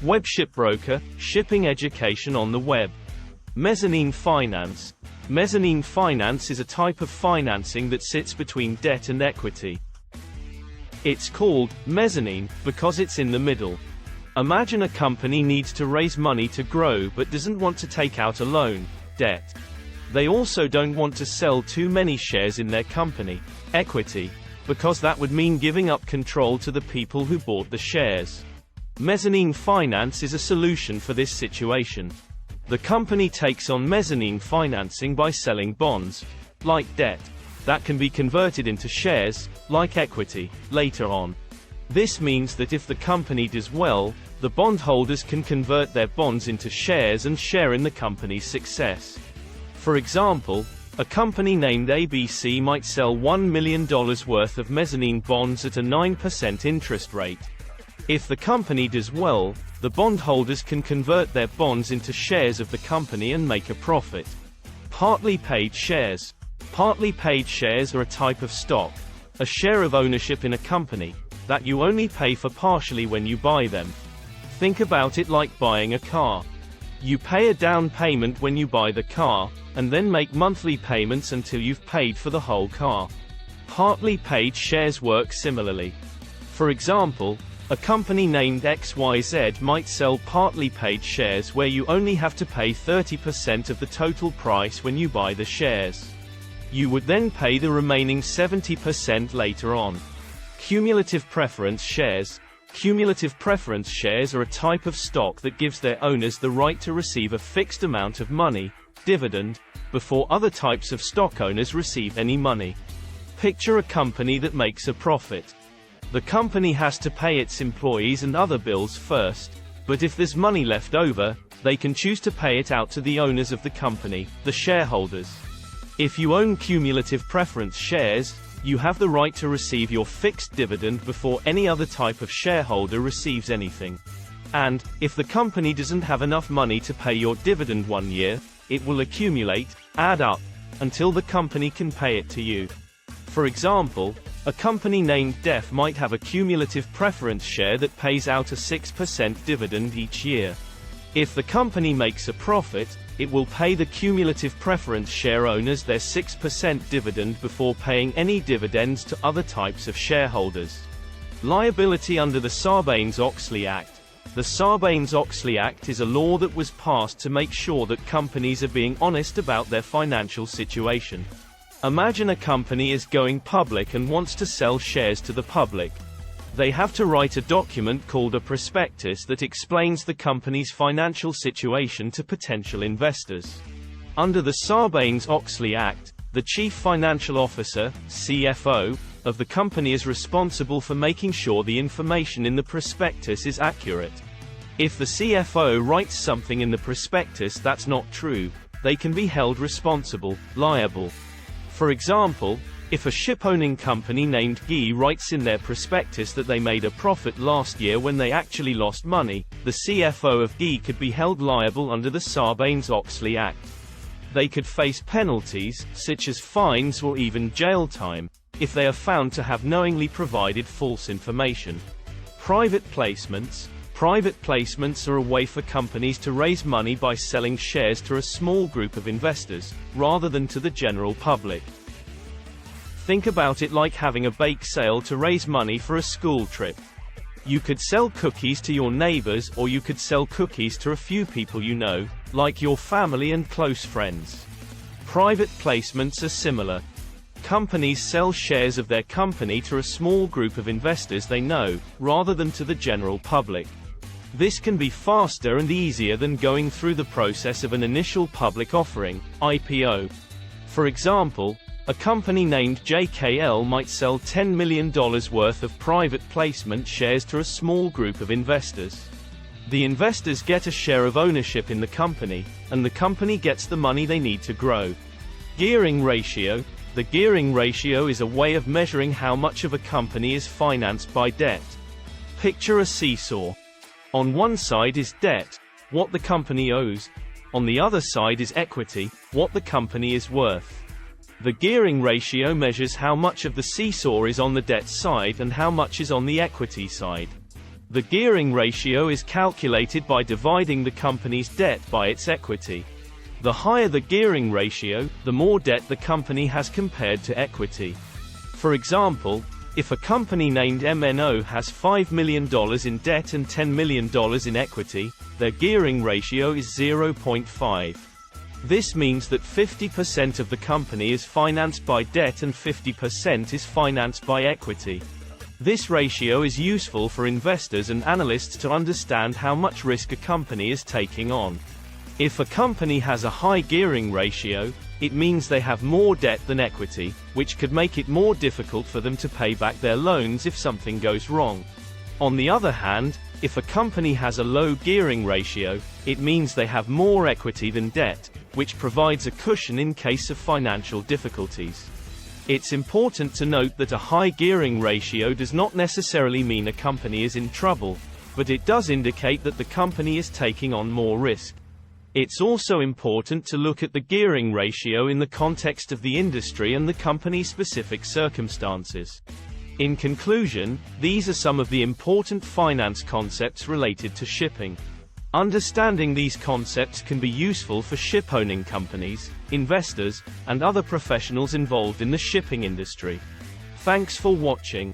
Web shipbroker, shipping education on the web. Mezzanine finance. Mezzanine finance is a type of financing that sits between debt and equity. It's called mezzanine because it's in the middle. Imagine a company needs to raise money to grow but doesn't want to take out a loan, debt. They also don't want to sell too many shares in their company, equity, because that would mean giving up control to the people who bought the shares. Mezzanine finance is a solution for this situation. The company takes on mezzanine financing by selling bonds, like debt, that can be converted into shares, like equity, later on. This means that if the company does well, the bondholders can convert their bonds into shares and share in the company's success. For example, a company named ABC might sell $1 million worth of mezzanine bonds at a 9% interest rate. If the company does well, the bondholders can convert their bonds into shares of the company and make a profit. Partly paid shares. Partly paid shares are a type of stock, a share of ownership in a company, that you only pay for partially when you buy them. Think about it like buying a car. You pay a down payment when you buy the car, and then make monthly payments until you've paid for the whole car. Partly paid shares work similarly. For example, a company named XYZ might sell partly paid shares where you only have to pay 30% of the total price when you buy the shares. You would then pay the remaining 70% later on. Cumulative preference shares. Cumulative preference shares are a type of stock that gives their owners the right to receive a fixed amount of money, dividend, before other types of stock owners receive any money. Picture a company that makes a profit. The company has to pay its employees and other bills first, but if there's money left over, they can choose to pay it out to the owners of the company, the shareholders. If you own cumulative preference shares, you have the right to receive your fixed dividend before any other type of shareholder receives anything. And, if the company doesn't have enough money to pay your dividend one year, it will accumulate, add up, until the company can pay it to you. For example, a company named DEF might have a cumulative preference share that pays out a 6% dividend each year. If the company makes a profit, it will pay the cumulative preference share owners their 6% dividend before paying any dividends to other types of shareholders. Liability under the Sarbanes-Oxley Act. The Sarbanes-Oxley Act is a law that was passed to make sure that companies are being honest about their financial situation. Imagine a company is going public and wants to sell shares to the public. They have to write a document called a prospectus that explains the company's financial situation to potential investors. Under the Sarbanes-Oxley Act, the Chief Financial Officer, CFO, of the company is responsible for making sure the information in the prospectus is accurate. If the CFO writes something in the prospectus that's not true, they can be held responsible, liable. For example, if a ship-owning company named GE writes in their prospectus that they made a profit last year when they actually lost money, the CFO of GE could be held liable under the Sarbanes-Oxley Act. They could face penalties, such as fines or even jail time, if they are found to have knowingly provided false information. Private placements. Private placements are a way for companies to raise money by selling shares to a small group of investors, rather than to the general public. Think about it like having a bake sale to raise money for a school trip. You could sell cookies to your neighbors, or you could sell cookies to a few people you know, like your family and close friends. Private placements are similar. Companies sell shares of their company to a small group of investors they know, rather than to the general public. This can be faster and easier than going through the process of an initial public offering, IPO. For example, a company named JKL might sell $10 million worth of private placement shares to a small group of investors. The investors get a share of ownership in the company, and the company gets the money they need to grow. Gearing ratio. The gearing ratio is a way of measuring how much of a company is financed by debt. Picture a seesaw. On one side is debt, what the company owes. On the other side is equity, what the company is worth. The gearing ratio measures how much of the seesaw is on the debt side and how much is on the equity side. The gearing ratio is calculated by dividing the company's debt by its equity. The higher the gearing ratio, the more debt the company has compared to equity. For example, if a company named MNO has $5 million in debt and $10 million in equity, their gearing ratio is 0.5. This means that 50% of the company is financed by debt and 50% is financed by equity. This ratio is useful for investors and analysts to understand how much risk a company is taking on. If a company has a high gearing ratio, it means they have more debt than equity, which could make it more difficult for them to pay back their loans if something goes wrong. On the other hand, if a company has a low gearing ratio, it means they have more equity than debt, which provides a cushion in case of financial difficulties. It's important to note that a high gearing ratio does not necessarily mean a company is in trouble, but it does indicate that the company is taking on more risk. It's also important to look at the gearing ratio in the context of the industry and the company's specific circumstances. In conclusion, these are some of the important finance concepts related to shipping. Understanding these concepts can be useful for ship-owning companies, investors, and other professionals involved in the shipping industry. Thanks for watching.